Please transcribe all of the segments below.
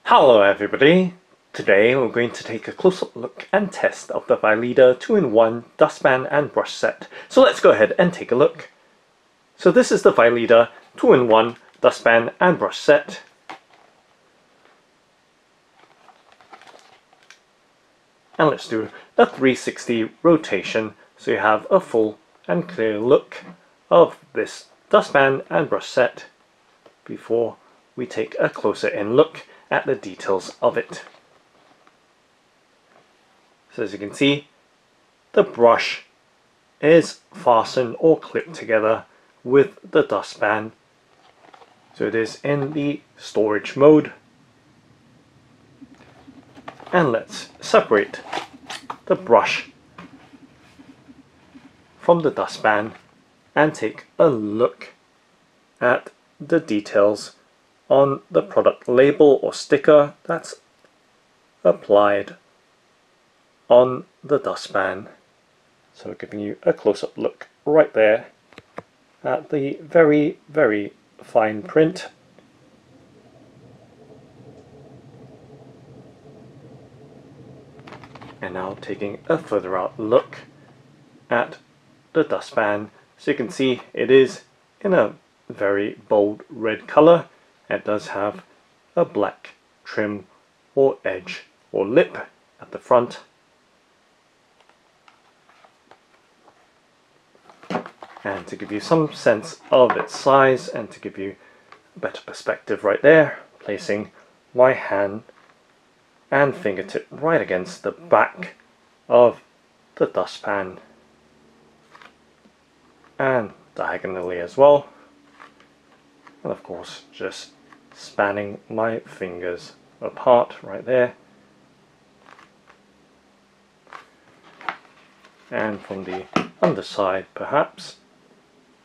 Hello everybody! Today we're going to take a close-up look and test of the Vileda 2-in-1 Dustpan and Brush Set. So let's go ahead and take a look. So this is the Vileda 2-in-1 Dustpan and Brush Set. And let's do a 360 rotation so you have a full and clear look of this dustpan and brush set before we take a closer in look at the details of it. So as you can see, the brush is fastened or clipped together with the dustpan. So it is in the storage mode. And let's separate the brush from the dustpan and take a look at the details on the product label or sticker that's applied on the dustpan. So giving you a close-up look right there at the very fine print. And now taking a further out look at the dustpan. So you can see it is in a very bold red color. It does have a black trim or edge or lip at the front. And to give you some sense of its size and to give you a better perspective right there, placing my hand and fingertip right against the back of the dustpan and diagonally as well, and of course just spanning my fingers apart right there, and from the underside perhaps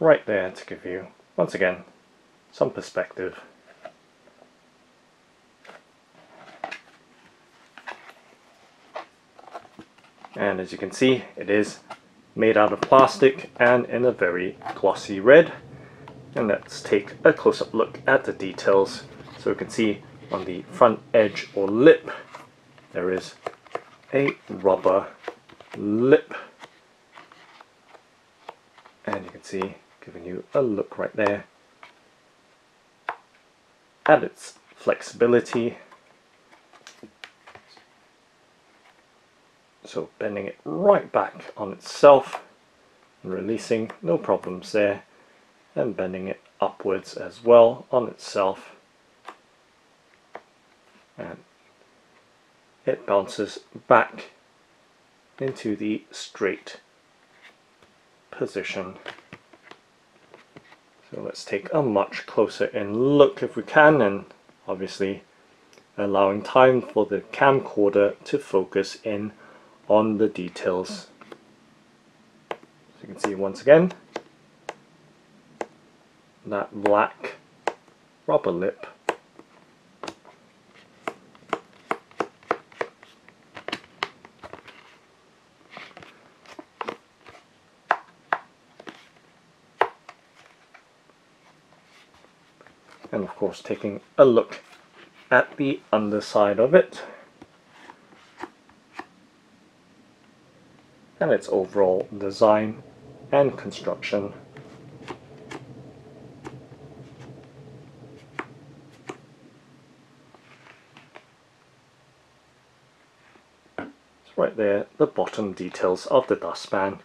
right there to give you once again some perspective. And as you can see, it is made out of plastic and in a very glossy red. And let's take a close-up look at the details. So you can see on the front edge or lip there is a rubber lip, and you can see, giving you a look right there at its flexibility. So bending it right back on itself and releasing, no problems there, and bending it upwards as well on itself, and it bounces back into the straight position. So let's take a much closer in look if we can, and obviously allowing time for the camcorder to focus in on the details. So you can see once again that black rubber lip, and of course taking a look at the underside of it and its overall design and construction. Right there, the bottom details of the dustpan.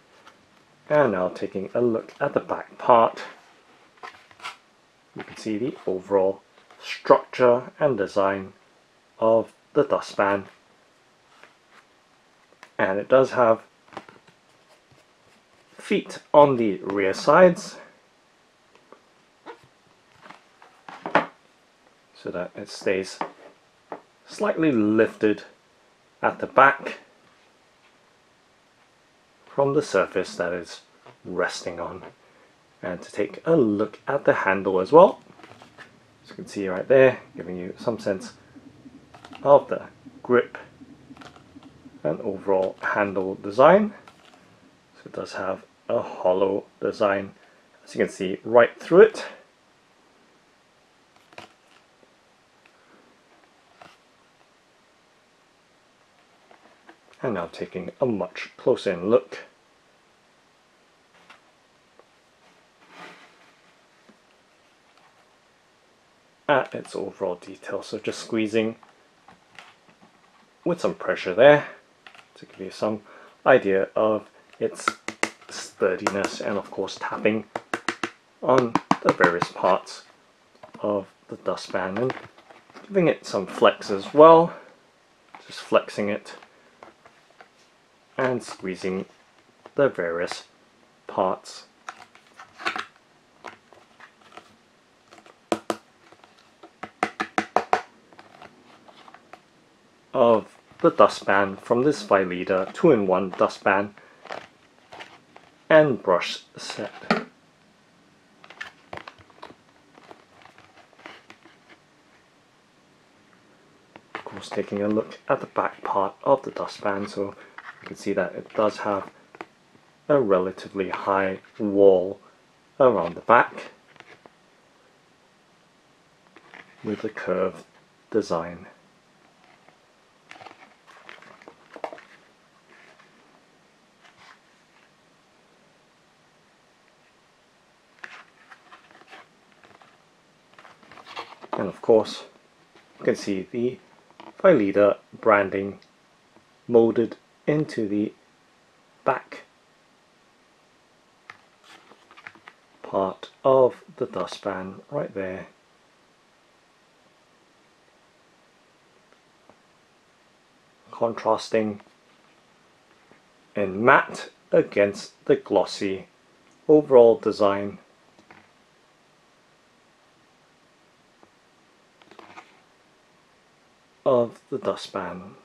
And now taking a look at the back part, you can see the overall structure and design of the dustpan, and it does have feet on the rear sides so that it stays slightly lifted at the back from the surface that is resting on. And to take a look at the handle as well, as you can see right there, giving you some sense of the grip and overall handle design. So it does have a hollow design, as you can see right through it. And now taking a much closer in look at its overall detail. So just squeezing with some pressure there to give you some idea of its sturdiness, and of course tapping on the various parts of the dustpan and giving it some flex as well, just flexing it and squeezing the various parts. Of the dustpan from this Vileda 2-in-1 Dustpan and Brush Set. Of course, taking a look at the back part of the dustpan, so you can see that it does have a relatively high wall around the back with the curved design. And of course, you can see the Vileda branding molded into the back part of the dustpan right there. Contrasting in matte against the glossy overall design of the dustpan.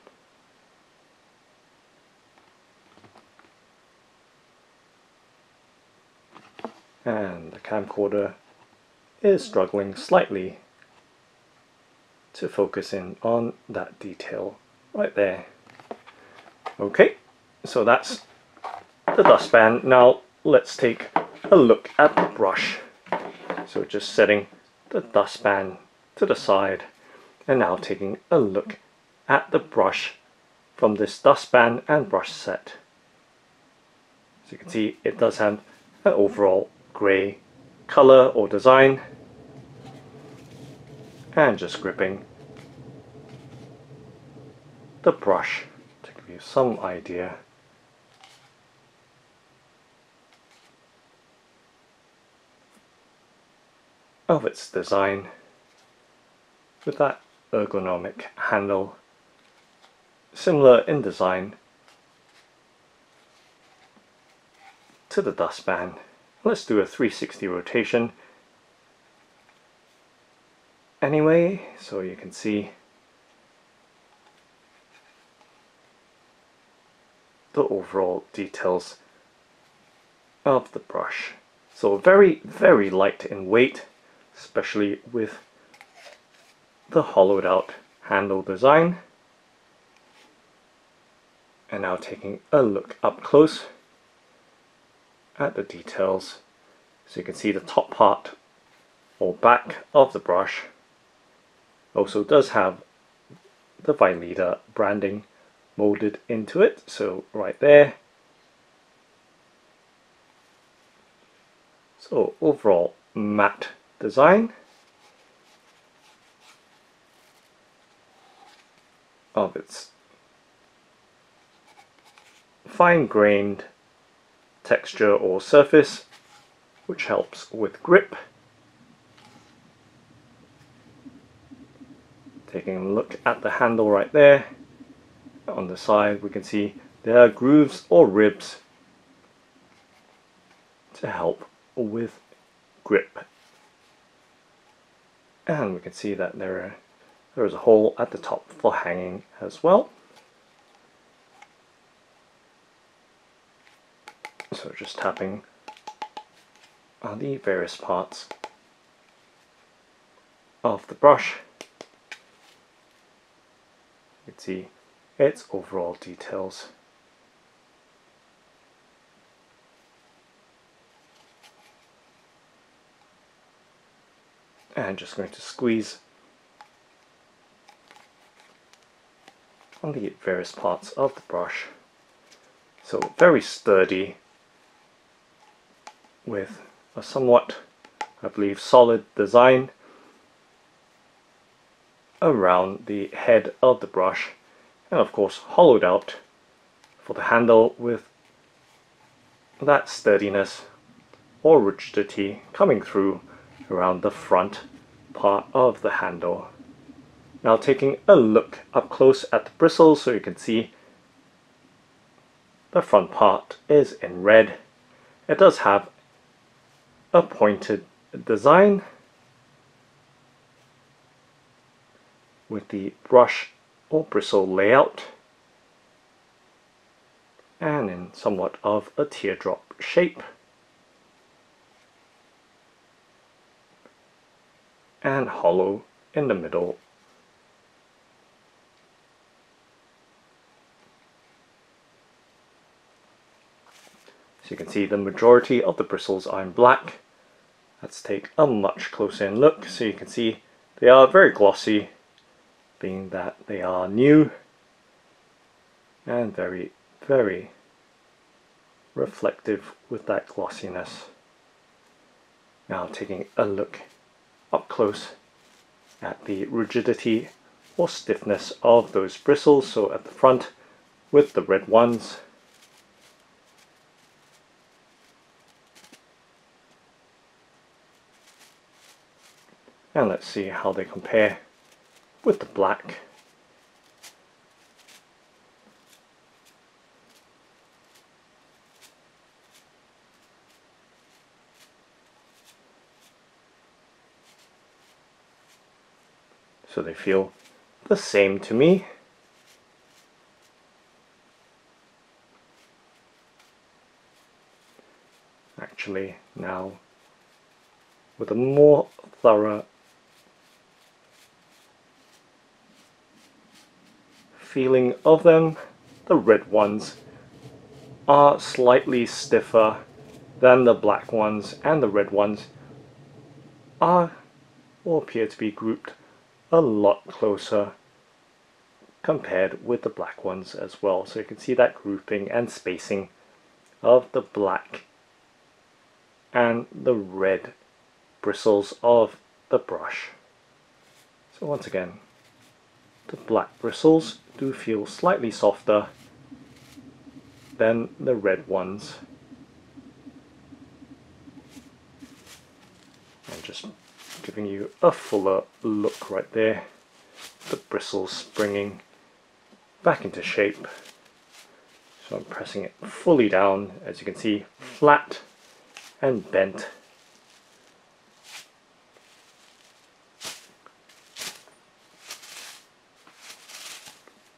And the camcorder is struggling slightly to focus in on that detail right there. Okay, so that's the dustpan. Now let's take a look at the brush. So just setting the dustpan to the side, and now taking a look at the brush from this Dustpan and Brush Set. So you can see it does have an overall grey colour or design, and just gripping the brush to give you some idea of its design with that ergonomic handle, similar in design to the dustpan. Let's do a 360 rotation anyway, so you can see the overall details of the brush. So very, very light in weight, especially with the hollowed out handle design. And now taking a look up close at the details, so you can see the top part or back of the brush also does have the Vileda branding molded into it, so right there. So overall matte design of its fine-grained texture or surface, which helps with grip. Taking a look at the handle right there, on the side we can see there are grooves or ribs to help with grip, and we can see that there is a hole at the top for hanging as well. So just tapping on the various parts of the brush, you can see its overall details. And just going to squeeze on the various parts of the brush. So very sturdy with a somewhat, I believe, solid design around the head of the brush, and of course hollowed out for the handle with that sturdiness or rigidity coming through around the front part of the handle. Now taking a look up close at the bristles, so you can see the front part is in red. It does have a pointed design with the brush or bristle layout and in somewhat of a teardrop shape, and hollow in the middle. So you can see the majority of the bristles are in black. Let's take a much closer in look. So you can see they are very glossy, being that they are new, and very, very reflective with that glossiness. Now taking a look up close at the rigidity or stiffness of those bristles, so at the front with the red ones, and let's see how they compare with the black. So they feel the same to me. Actually, now with a more thorough feeling of them, the red ones are slightly stiffer than the black ones, and the red ones are or appear to be grouped a lot closer compared with the black ones as well. So you can see that grouping and spacing of the black and the red bristles of the brush. So once again, the black bristles do feel slightly softer than the red ones. And just giving you a fuller look right there, the bristles springing back into shape. So I'm pressing it fully down, as you can see, flat and bent.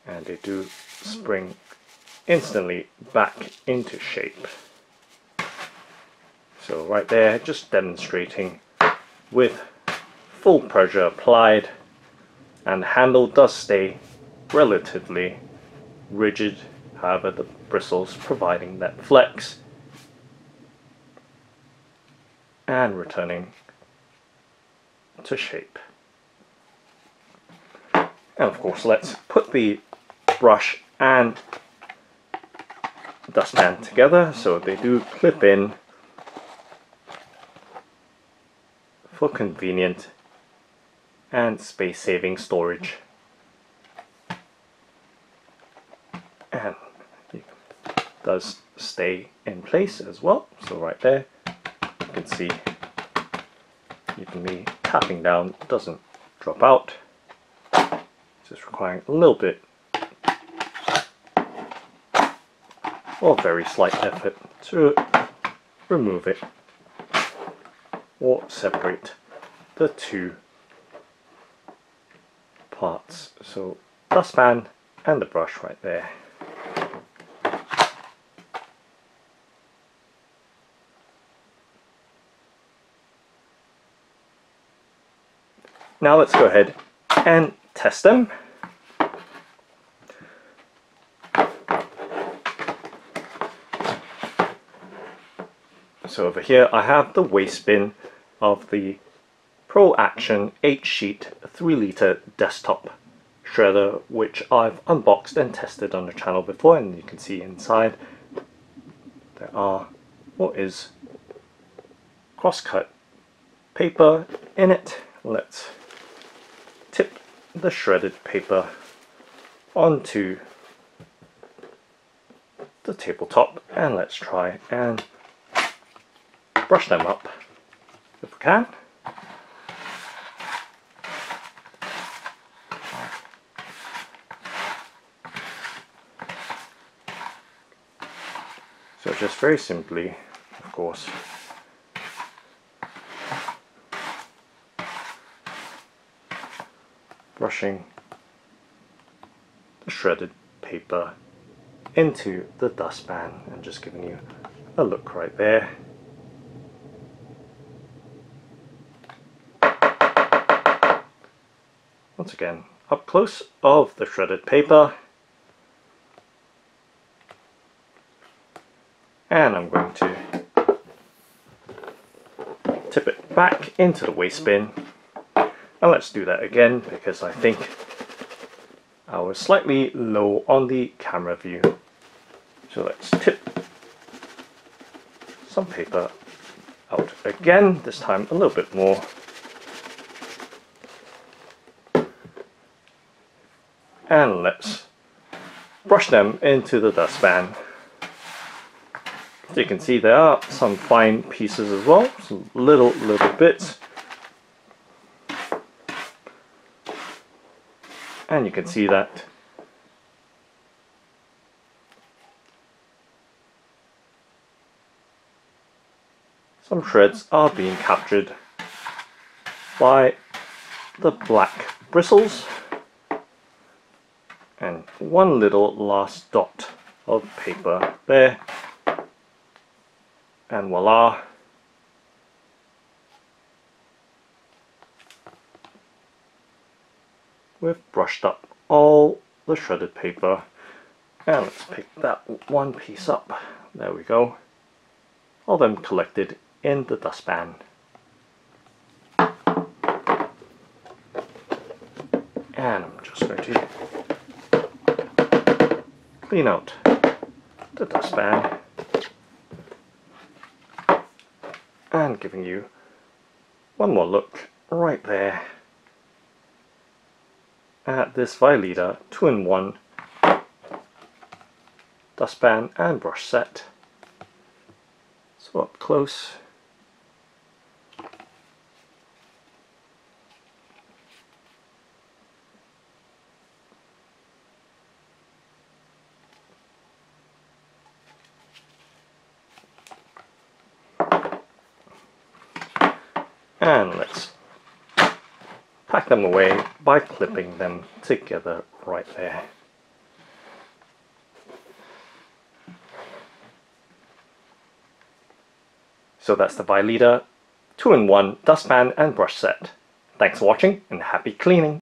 And they do spring instantly back into shape. So right there, just demonstrating with full pressure applied, and the handle does stay relatively rigid, however the bristles providing that flex and returning to shape. And of course, let's put the brush and dustpan together, so they do clip in for convenient and space-saving storage. And it does stay in place as well, so right there you can see even me tapping down doesn't drop out. Just requiring a little bit or very slight effort to remove it or separate the two parts. So dustpan and the brush right there. Now let's go ahead and test them. So over here I have the waste bin of the Pro Action 8 sheet 3 litre desktop shredder, which I've unboxed and tested on the channel before, and you can see inside there are what is crosscut paper in it. Let's tip the shredded paper onto the tabletop and let's try and brush them up if we can. So just very simply, of course, brushing the shredded paper into the dustpan and just giving you a look right there. Once again, up close of the shredded paper. And I'm going to tip it back into the waste bin. And let's do that again because I think I was slightly low on the camera view. So let's tip some paper out again, this time a little bit more. And let's brush them into the dustpan. So you can see there are some fine pieces as well, some little bits. And you can see that some shreds are being captured by the black bristles. And one little last dot of paper there. And voila! We've brushed up all the shredded paper. And let's pick that one piece up. There we go. All them collected in the dustpan. And I'm just going to clean out the dustpan. And giving you one more look right there at this Vileda 2-in-1 Dustpan and Brush Set. So up close. And let's pack them away by clipping them together right there. So that's the Vileda 2-in-1 Dustpan and Brush Set. Thanks for watching and happy cleaning!